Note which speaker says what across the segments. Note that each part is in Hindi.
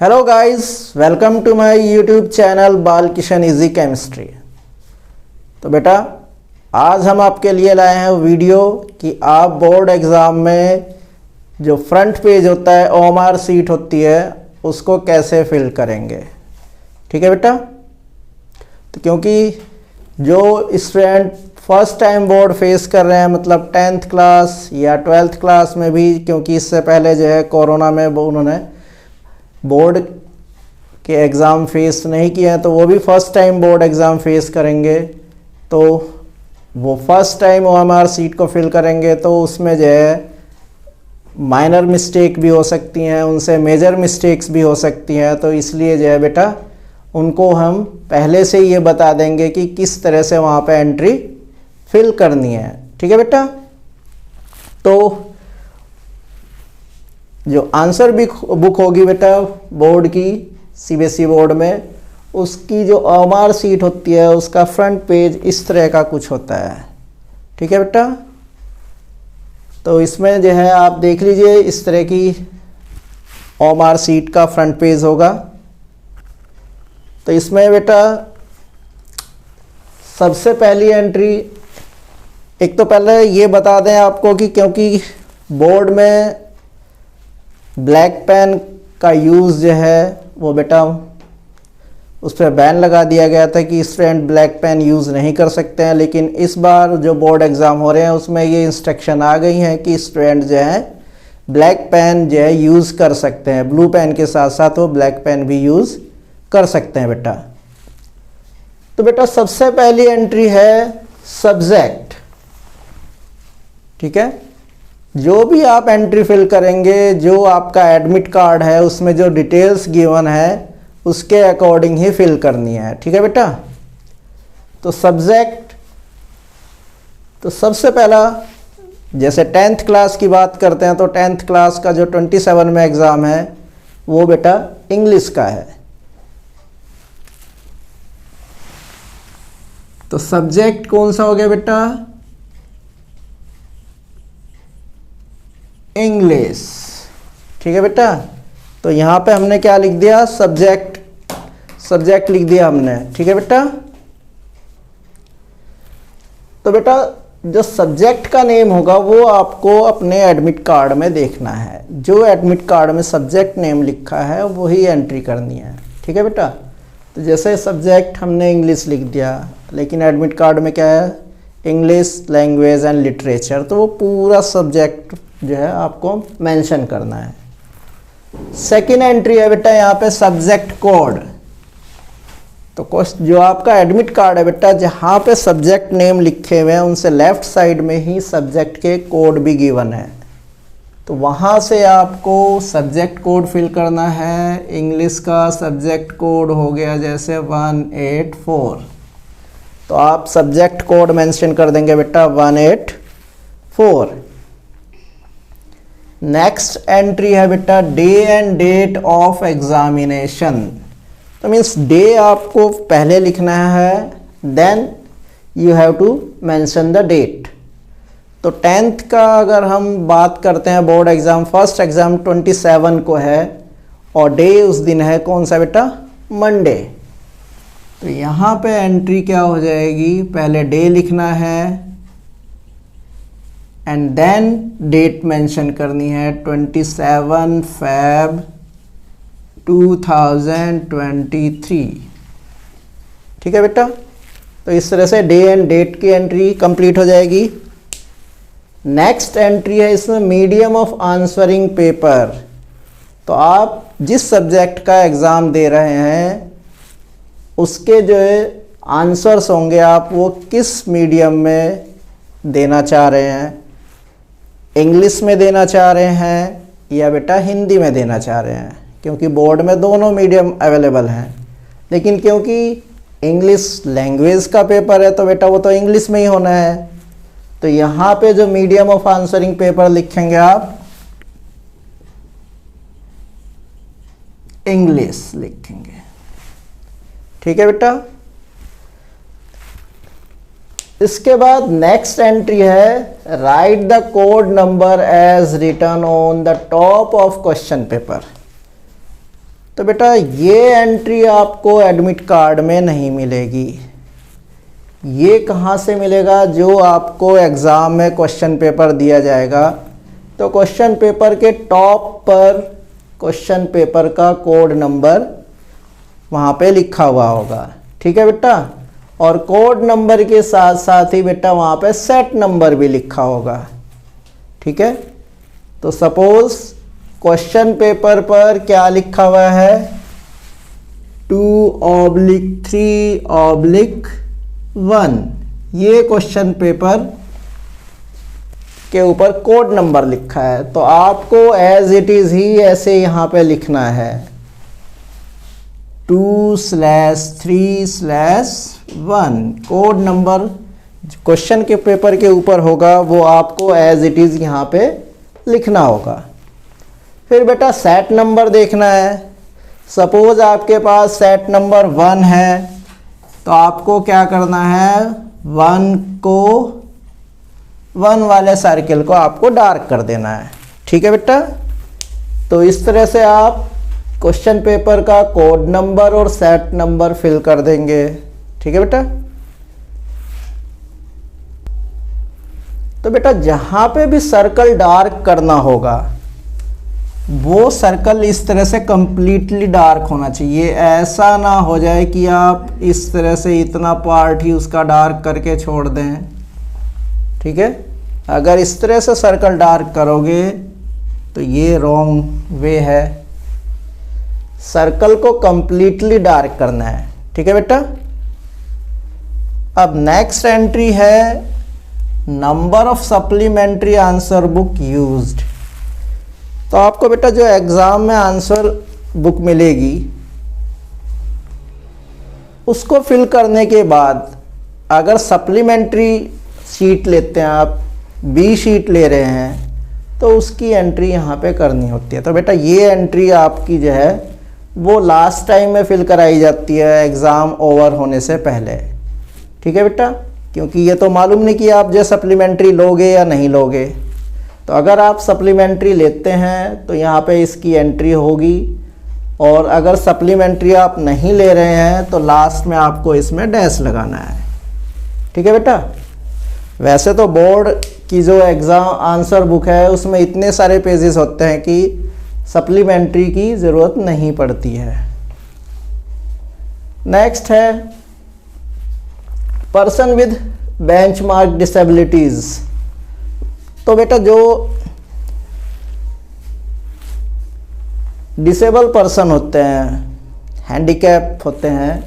Speaker 1: Hello guys, welcome to my YouTube channel Bal Kishan easy chemistry. तो बेटा आज हम आपके लिए लाए हैं वीडियो कि आप बोर्ड एग्ज़ाम में जो फ्रंट पेज होता है ओएमआर सीट होती है उसको कैसे फिल करेंगे। ठीक है बेटा। तो क्योंकि जो student first time board face कर रहे हैं, मतलब 10th क्लास या 12th क्लास में भी, क्योंकि इससे पहले जो है कोरोना में उन्होंने बोर्ड के एग्ज़ाम फेस नहीं किए हैं, तो वो भी first time board exam face करेंगे। तो वो फर्स्ट टाइम ओएमआर सीट को फिल करेंगे तो उसमें जो है माइनर मिस्टेक भी हो सकती हैं, उनसे मेजर मिस्टेक्स भी हो सकती हैं। तो इसलिए जो है बेटा उनको हम पहले से ये बता देंगे कि किस तरह से वहाँ पे एंट्री फिल करनी है। ठीक है बेटा। तो जो आंसर बुक होगी बेटा बोर्ड की, सीबीएसई बोर्ड में, उसकी जो ओएमआर सीट होती है उसका फ्रंट पेज इस तरह का कुछ होता है। ठीक है बेटा। तो इसमें जो है आप देख लीजिए, इस तरह की ओएमआर सीट का फ्रंट पेज होगा। तो इसमें बेटा सबसे पहली एंट्री, एक तो पहले ये बता दें आपको कि क्योंकि बोर्ड में ब्लैक पेन का यूज़ जो है वो बेटा उस पर बैन लगा दिया गया था कि स्टूडेंट ब्लैक पेन यूज़ नहीं कर सकते हैं। लेकिन इस बार जो बोर्ड एग्ज़ाम हो रहे हैं उसमें ये इंस्ट्रक्शन आ गई हैं कि स्टूडेंट जो है ब्लैक पेन जो है यूज़ कर सकते हैं। ब्लू पेन के साथ साथ वो ब्लैक पेन भी यूज़ कर सकते हैं बेटा। तो बेटा सबसे पहली एंट्री है सब्जेक्ट। ठीक है। जो भी आप एंट्री फिल करेंगे, जो आपका एडमिट कार्ड है उसमें जो डिटेल्स गिवन है उसके अकॉर्डिंग ही फिल करनी है। ठीक है बेटा। तो सब्जेक्ट, तो सबसे पहला जैसे 10th क्लास की बात करते हैं तो 10th क्लास का जो 27 में एग्ज़ाम है वो बेटा इंग्लिश का है। तो सब्जेक्ट कौन सा हो गया बेटा? इंग्लिश। ठीक है बेटा। तो यहाँ पे हमने क्या लिख दिया? सब्जेक्ट, सब्जेक्ट लिख दिया हमने। ठीक है बेटा। तो बेटा जो सब्जेक्ट का नेम होगा वो आपको अपने एडमिट कार्ड में देखना है। जो एडमिट कार्ड में सब्जेक्ट नेम लिखा है वही एंट्री करनी है। ठीक है बेटा। तो जैसे सब्जेक्ट हमने इंग्लिश लिख दिया, लेकिन एडमिट कार्ड में क्या है? English language and literature. तो वो पूरा सब्जेक्ट जो है आपको मेंशन करना है। सेकेंड एंट्री है बेटा यहाँ पे सब्जेक्ट कोड। तो जो आपका एडमिट कार्ड है बेटा, जहाँ पे सब्जेक्ट नेम लिखे हुए हैं उनसे लेफ्ट साइड में ही सब्जेक्ट के कोड भी गिवन है। तो वहाँ से आपको सब्जेक्ट कोड फिल करना है। इंग्लिश का सब्जेक्ट कोड हो गया जैसे 184। तो आप सब्जेक्ट कोड मेंशन कर देंगे बेटा 184। नेक्स्ट एंट्री है बेटा day and date of examination. तो मीन्स डे आपको पहले लिखना है, then you have to mention the date. तो 10th का अगर हम बात करते हैं बोर्ड एग्ज़ाम, फर्स्ट एग्ज़ाम 27 को है और डे उस दिन है कौन सा बेटा? मंडे। तो यहाँ पे एंट्री क्या हो जाएगी? पहले डे लिखना है एंड देन डेट मेंशन करनी है 27 Feb 2023। ठीक है बेटा। तो इस तरह से डे एंड डेट की एंट्री कंप्लीट हो जाएगी। नेक्स्ट एंट्री है इसमें मीडियम ऑफ आंसरिंग पेपर। तो आप जिस सब्जेक्ट का एग्ज़ाम दे रहे हैं उसके जो है आंसर्स होंगे, आप वो किस मीडियम में देना चाह रहे हैं। इंग्लिश में देना चाह रहे हैं या बेटा हिंदी में देना चाह रहे हैं, क्योंकि बोर्ड में दोनों मीडियम अवेलेबल हैं। लेकिन क्योंकि इंग्लिश लैंग्वेज का पेपर है तो बेटा वो तो इंग्लिश में ही होना है। तो यहाँ पे जो मीडियम ऑफ आंसरिंग पेपर लिखेंगे आप इंग्लिश लिखेंगे। ठीक है बेटा। इसके बाद नेक्स्ट एंट्री है write the code number as written on the top of question paper. तो बेटा ये एंट्री आपको एडमिट कार्ड में नहीं मिलेगी। ये कहाँ से मिलेगा? जो आपको एग्ज़ाम में क्वेश्चन पेपर दिया जाएगा तो क्वेश्चन पेपर के टॉप पर क्वेश्चन पेपर का कोड नंबर वहाँ पे लिखा हुआ होगा। ठीक है बेटा, और कोड नंबर के साथ साथ ही बेटा वहाँ पे सेट नंबर भी लिखा होगा। ठीक है, तो सपोज क्वेश्चन पेपर पर क्या लिखा हुआ है? 2/3/1। ये क्वेश्चन पेपर के ऊपर कोड नंबर लिखा है, तो आपको एज इट इज़ ही ऐसे यहाँ पे लिखना है 2/3/1। कोड नंबर क्वेश्चन के पेपर के ऊपर होगा वो आपको एज इट इज़ यहाँ पे लिखना होगा। फिर बेटा सेट नंबर देखना है। सपोज आपके पास सेट नंबर 1 है तो आपको क्या करना है? 1 वाले सर्किल को आपको डार्क कर देना है। ठीक है बेटा, तो इस तरह से आप क्वेश्चन पेपर का कोड नंबर और सेट नंबर फिल कर देंगे। ठीक है बेटा, तो बेटा जहां पे भी सर्कल डार्क करना होगा वो सर्कल इस तरह से कंप्लीटली डार्क होना चाहिए। ऐसा ना हो जाए कि आप इस तरह से इतना पार्ट ही उसका डार्क करके छोड़ दें। ठीक है, अगर इस तरह से सर्कल डार्क करोगे तो ये रॉन्ग वे है। सर्कल को कंप्लीटली डार्क करना है। ठीक है बेटा, अब नेक्स्ट एंट्री है number of supplementary answer book used. तो आपको बेटा जो एग्ज़ाम में आंसर बुक मिलेगी उसको फिल करने के बाद अगर सप्लीमेंट्री शीट लेते हैं, आप बी शीट ले रहे हैं, तो उसकी एंट्री यहाँ पे करनी होती है। तो बेटा ये एंट्री आपकी जो है वो लास्ट टाइम में फिल कराई जाती है एग्ज़ाम ओवर होने से पहले। ठीक है बेटा, क्योंकि ये तो मालूम नहीं कि आप जो सप्लीमेंट्री लोगे या नहीं लोगे। तो अगर आप सप्लीमेंट्री लेते हैं तो यहाँ पे इसकी एंट्री होगी, और अगर सप्लीमेंट्री आप नहीं ले रहे हैं तो लास्ट में आपको इसमें डैश लगाना है। ठीक है बेटा, वैसे तो बोर्ड की जो एग्ज़ाम आंसर बुक है उसमें इतने सारे पेजेस होते हैं कि सप्लीमेंट्री की ज़रूरत नहीं पड़ती है। नेक्स्ट है पर्सन विद बेंचमार्क डिसेबिलिटीज़। तो बेटा जो डिसेबल पर्सन होते हैं, हैंडीकैप होते हैं,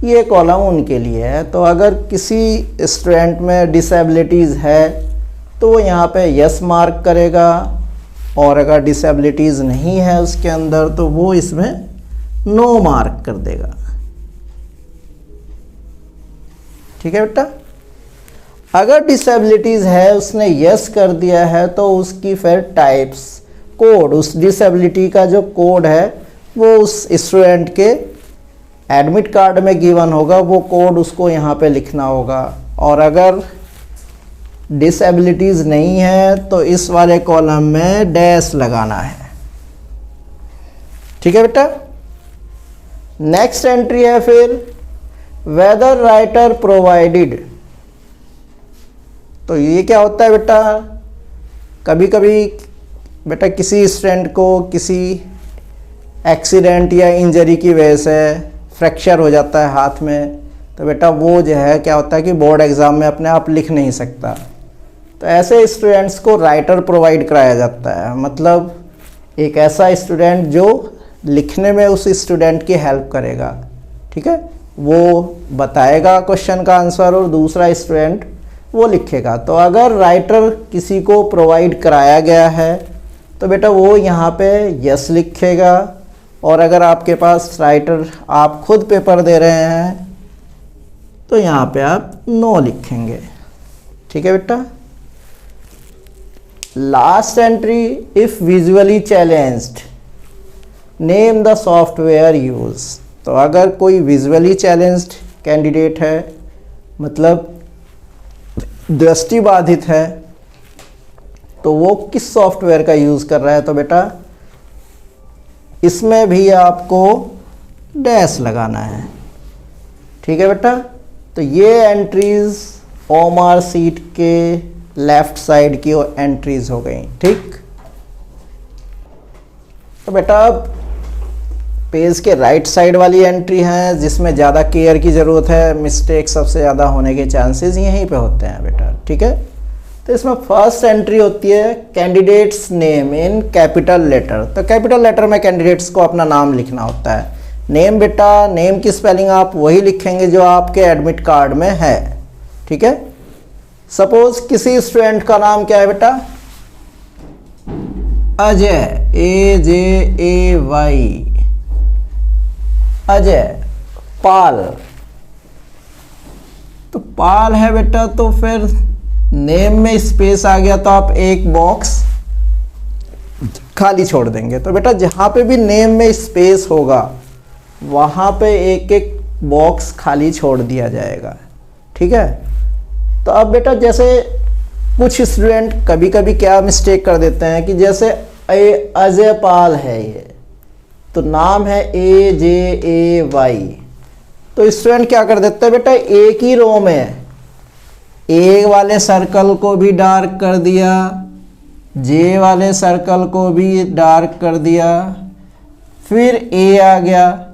Speaker 1: ये कॉलम उनके लिए है। तो अगर किसी स्टूडेंट में डिसेबिलिटीज़ है तो वो यहाँ पे यस मार्क करेगा, और अगर डिसेबिलिटीज़ नहीं है उसके अंदर तो वो इसमें नो मार्क कर देगा। ठीक है बेटा, अगर डिसेबिलिटीज़ है उसने यस कर दिया है तो उसकी फिर टाइप्स कोड, उस डिसेबिलिटी का जो कोड है वो उस स्टूडेंट के एडमिट कार्ड में गिवन होगा, वो कोड उसको यहाँ पे लिखना होगा। और अगर डिसेबिलिटीज़ नहीं है तो इस वाले कॉलम में डैश लगाना है। ठीक है बेटा, नेक्स्ट एंट्री है फिर वेदर राइटर प्रोवाइडेड। तो ये क्या होता है बेटा? कभी कभी बेटा किसी स्टूडेंट को किसी एक्सीडेंट या इंजरी की वजह से फ्रैक्चर हो जाता है हाथ में, तो बेटा वो जो है क्या होता है कि बोर्ड एग्ज़ाम में अपने आप लिख नहीं सकता। तो ऐसे स्टूडेंट्स को राइटर प्रोवाइड कराया जाता है, मतलब एक ऐसा स्टूडेंट जो लिखने में उस स्टूडेंट की हेल्प करेगा। ठीक है, वो बताएगा क्वेश्चन का आंसर और दूसरा स्टूडेंट वो लिखेगा। तो अगर राइटर किसी को प्रोवाइड कराया गया है तो बेटा वो यहाँ पे यस लिखेगा, और अगर आपके पास राइटर आप खुद पेपर दे रहे हैं तो यहाँ पे आप नो लिखेंगे। ठीक है बेटा, last entry if visually challenged name the software use. तो अगर कोई विजुअली चैलेंज्ड कैंडिडेट है, मतलब दृष्टि बाधित है, तो वो किस सॉफ्टवेयर का यूज़ कर रहा है? तो बेटा इसमें भी आपको डैश लगाना है। ठीक है बेटा, तो ये एंट्रीज ओमार सीट के लेफ्ट साइड की एंट्रीज हो गई। ठीक, तो बेटा अब पेज के राइट साइड वाली एंट्री है जिसमें ज़्यादा केयर की ज़रूरत है, मिस्टेक सबसे ज़्यादा होने के चांसेस यहीं पे होते हैं बेटा। ठीक है, तो इसमें फर्स्ट एंट्री होती है candidate's name in capital letter. तो कैपिटल लेटर में कैंडिडेट्स को अपना नाम लिखना होता है। नेम बेटा, नेम की स्पेलिंग आप वही लिखेंगे जो आपके एडमिट कार्ड में है। ठीक है, सपोज किसी स्टूडेंट का नाम क्या है बेटा, अजय, AJAY, अजय। पाल, तो पाल है बेटा, तो फिर नेम में स्पेस आ गया तो आप एक बॉक्स खाली छोड़ देंगे। तो बेटा जहाँ पे भी नेम में स्पेस होगा वहाँ पे एक एक बॉक्स खाली छोड़ दिया जाएगा। ठीक है, तो अब बेटा जैसे कुछ स्टूडेंट कभी कभी क्या मिस्टेक कर देते हैं कि जैसे अजय पाल है ये, तो नाम है AJAY, तो स्टूडेंट क्या कर देते हैं बेटा, एक ही रो में ए वाले सर्कल को भी डार्क कर दिया, जे वाले सर्कल को भी डार्क कर दिया, फिर ए आ गया,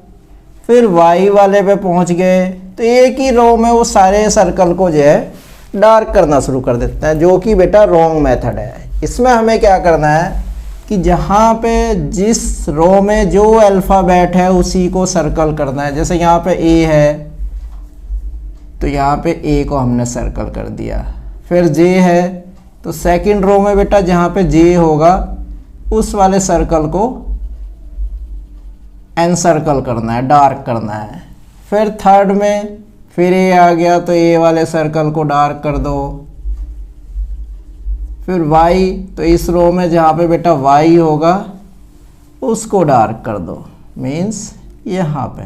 Speaker 1: फिर वाई वाले पे पहुंच गए, तो एक ही रो में वो सारे सर्कल को जो है डार्क करना शुरू कर देते हैं, जो कि बेटा रॉन्ग मेथड है। इसमें हमें क्या करना है कि जहाँ पे जिस रो में जो अल्फ़ाबेट है उसी को सर्कल करना है। जैसे यहाँ पे ए है तो यहाँ पे ए को हमने सर्कल कर दिया, फिर जे है तो सेकंड रो में बेटा जहाँ पे जे होगा उस वाले सर्कल को एनसर्कल करना है, डार्क करना है। फिर थर्ड में फिर ए आ गया तो ए वाले सर्कल को डार्क कर दो। फिर वाई, तो इस रो में जहाँ पे बेटा वाई होगा उसको डार्क कर दो, मीन्स यहाँ पे।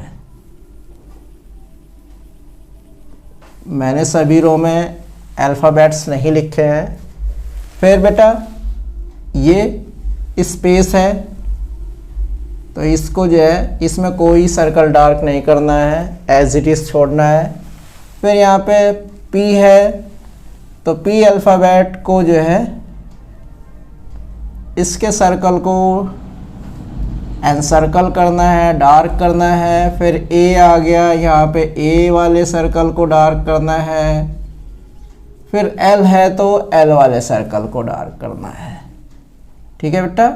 Speaker 1: मैंने सभी रो में अल्फ़ाबेट्स नहीं लिखे हैं। फिर बेटा ये स्पेस है तो इसको जो है इसमें कोई सर्कल डार्क नहीं करना है, एज इट इज़ छोड़ना है। फिर यहाँ पे पी है तो पी अल्फ़ाबेट को जो है इसके सर्कल को एनसर्कल करना है, डार्क करना है। फिर ए आ गया, यहाँ पे ए वाले सर्कल को डार्क करना है। फिर एल है तो एल वाले सर्कल को डार्क करना है। ठीक है बेटा,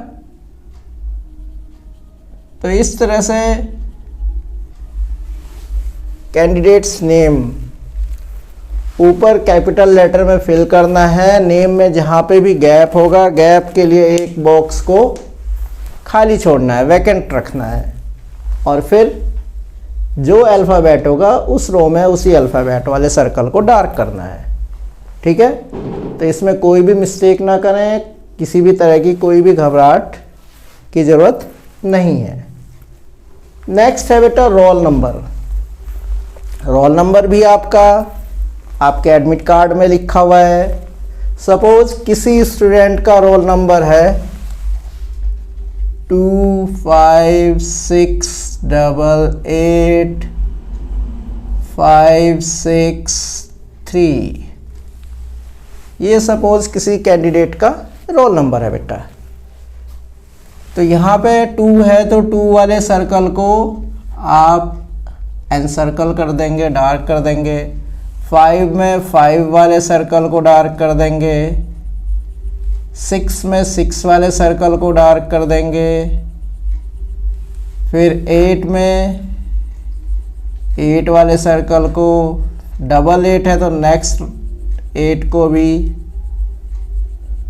Speaker 1: तो इस तरह से कैंडिडेट्स नेम ऊपर कैपिटल लेटर में फिल करना है। नेम में जहाँ पे भी गैप होगा, गैप के लिए एक बॉक्स को खाली छोड़ना है, वैकेंट रखना है। और फिर जो अल्फ़ाबेट होगा उस रो में उसी अल्फ़ाबेट वाले सर्कल को डार्क करना है। ठीक है, तो इसमें कोई भी मिस्टेक ना करें, किसी भी तरह की कोई भी घबराहट की ज़रूरत नहीं है। नेक्स्ट है बेटा रोल नंबर। रोल नंबर भी आपके एडमिट कार्ड में लिखा हुआ है। सपोज किसी स्टूडेंट का रोल नंबर है 25688563, ये सपोज किसी कैंडिडेट का रोल नंबर है बेटा। तो यहाँ पे 2 है तो 2 वाले सर्कल को आप एनसर्कल कर देंगे, डार्क कर देंगे। 5 में 5 वाले सर्कल को डार्क कर देंगे। 6 में 6 वाले सर्कल को डार्क कर देंगे। फिर 8 में 8 वाले सर्कल को, 8 है तो नेक्स्ट 8 को भी।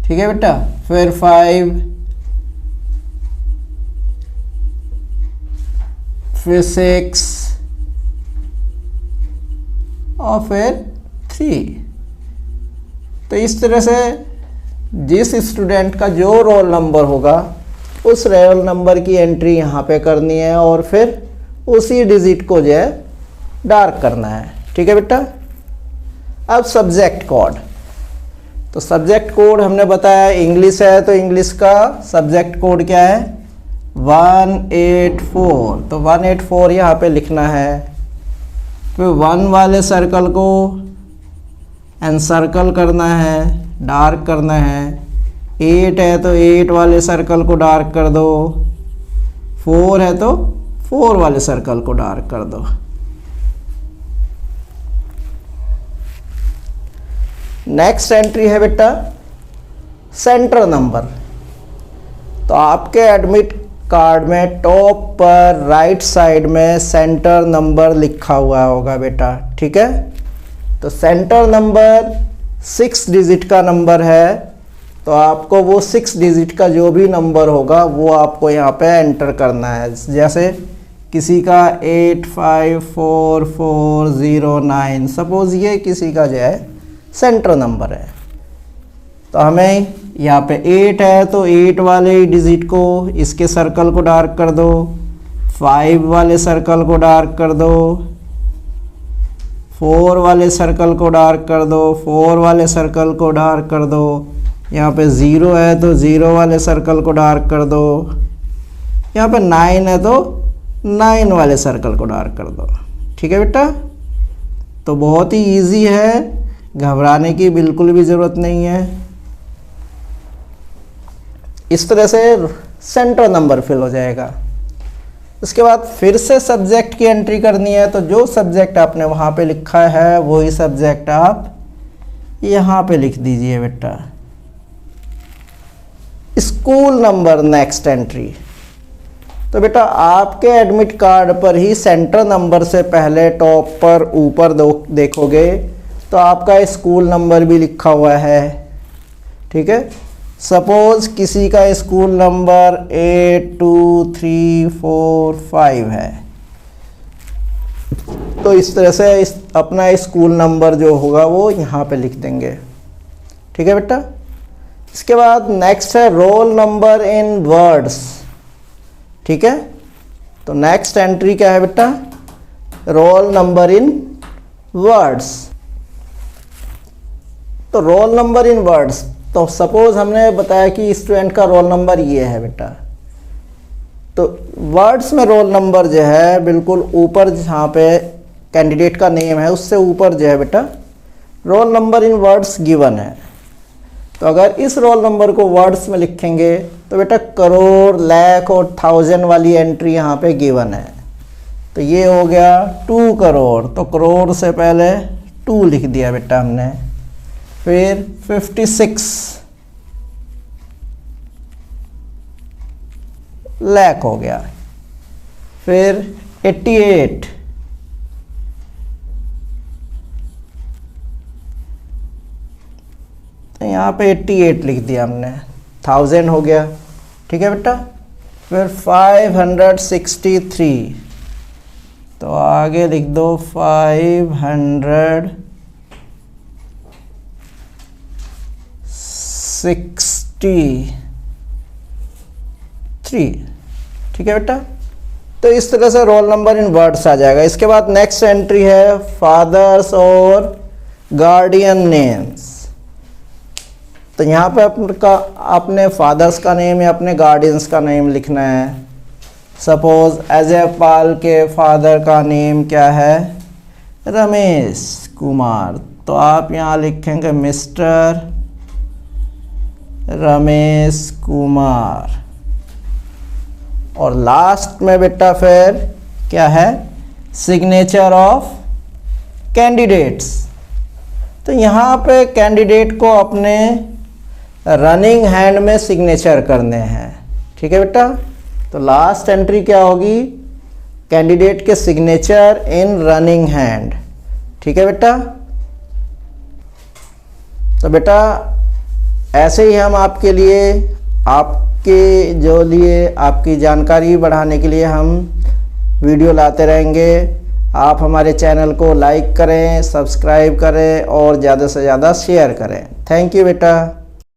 Speaker 1: ठीक है बेटा, फिर 5, फिर 6 और फिर 3। तो इस तरह से जिस स्टूडेंट का जो रोल नंबर होगा उस रोल नंबर की एंट्री यहाँ पे करनी है और फिर उसी डिजिट को जो है डार्क करना है। ठीक है बेटा, अब सब्जेक्ट कोड। तो सब्जेक्ट कोड हमने बताया इंग्लिश है तो इंग्लिश का सब्जेक्ट कोड क्या है 184, तो 184 यहाँ पे लिखना है। फिर 1 वाले सर्कल को एनसर्कल करना है, डार्क करना है। 8 है तो 8 वाले सर्कल को डार्क कर दो। 4 है तो 4 वाले सर्कल को डार्क कर दो। नेक्स्ट एंट्री है बेटा सेंटर नंबर। तो आपके एडमिट कार्ड में टॉप पर राइट साइड में सेंटर नंबर लिखा हुआ होगा बेटा, ठीक है। तो सेंटर नंबर 6 डिजिट का नंबर है, तो आपको वो 6 डिजिट का जो भी नंबर होगा वो आपको यहाँ पे एंटर करना है। जैसे किसी का 854409, सपोज ये किसी का जो है सेंटर नंबर है। तो हमें यहाँ पे 8 है तो 8 वाले डिजिट को, इसके सर्कल को डार्क कर दो। 5 वाले सर्कल को डार्क कर दो। 4 वाले सर्कल को डार्क कर दो। 4 वाले सर्कल को डार्क कर दो। यहाँ पे 0 है तो 0 वाले सर्कल को डार्क कर दो। यहाँ पे 9 है तो 9 वाले सर्कल को डार्क कर दो, ठीक है बेटा। तो बहुत ही इजी है, घबराने की बिल्कुल भी ज़रूरत नहीं है। इस तरह से सेंटर नंबर फिल हो जाएगा। उसके बाद फिर से सब्जेक्ट की एंट्री करनी है, तो जो सब्जेक्ट आपने वहाँ पे लिखा है वही सब्जेक्ट आप यहाँ पे लिख दीजिए बेटा। School number next entry. तो बेटा आपके एडमिट कार्ड पर ही सेंटर नंबर से पहले टॉप पर ऊपर देखोगे तो आपका स्कूल नंबर भी लिखा हुआ है, ठीक है। सपोज किसी का स्कूल नंबर 82345 है, तो इस तरह से अपना स्कूल नंबर जो होगा वो यहाँ पे लिख देंगे, ठीक है बेटा। इसके बाद नेक्स्ट है रोल नंबर इन वर्ड्स, ठीक है। तो नेक्स्ट एंट्री क्या है बेटा, रोल नंबर इन वर्ड्स। तो रोल नंबर इन वर्ड्स, तो सपोज हमने बताया कि स्टूडेंट का रोल नंबर ये है बेटा, तो वर्ड्स में रोल नंबर जो है बिल्कुल ऊपर जहाँ पे कैंडिडेट का नेम है उससे ऊपर जो है बेटा roll number in words given है। तो अगर इस रोल नंबर को वर्ड्स में लिखेंगे तो बेटा करोड़, लाख और 1000 वाली एंट्री यहाँ पे गिवन है। तो ये हो गया 2 करोड़, तो करोड़ से पहले 2 लिख दिया बेटा हमने। फिर 56 लाख हो गया। फिर 88, तो यहाँ पे 88 लिख दिया हमने, 1000 हो गया, ठीक है बेटा। फिर 563, तो आगे लिख दो 563, ठीक है बेटा। तो इस तरह से रोल नंबर इन वर्ड्स आ जाएगा। इसके बाद नेक्स्ट एंट्री है फादर्स और गार्डियन नेम्स। तो यहाँ पे अपने फादर्स का नेम या अपने गार्डियंस का नेम लिखना है। सपोज अजय पाल के फादर का नेम क्या है, रमेश कुमार, तो आप यहाँ लिखेंगे मिस्टर रमेश कुमार। और लास्ट में बेटा फिर क्या है, सिग्नेचर ऑफ कैंडिडेट्स। तो यहाँ पे कैंडिडेट को अपने रनिंग हैंड में सिग्नेचर करने हैं, ठीक है बेटा। तो लास्ट एंट्री क्या होगी, कैंडिडेट के सिग्नेचर इन रनिंग हैंड, ठीक है बेटा। तो बेटा ऐसे ही हम आपके लिए आपकी जानकारी बढ़ाने के लिए हम वीडियो लाते रहेंगे। आप हमारे चैनल को लाइक करें, सब्सक्राइब करें और ज़्यादा से ज़्यादा शेयर करें। थैंक यू बेटा।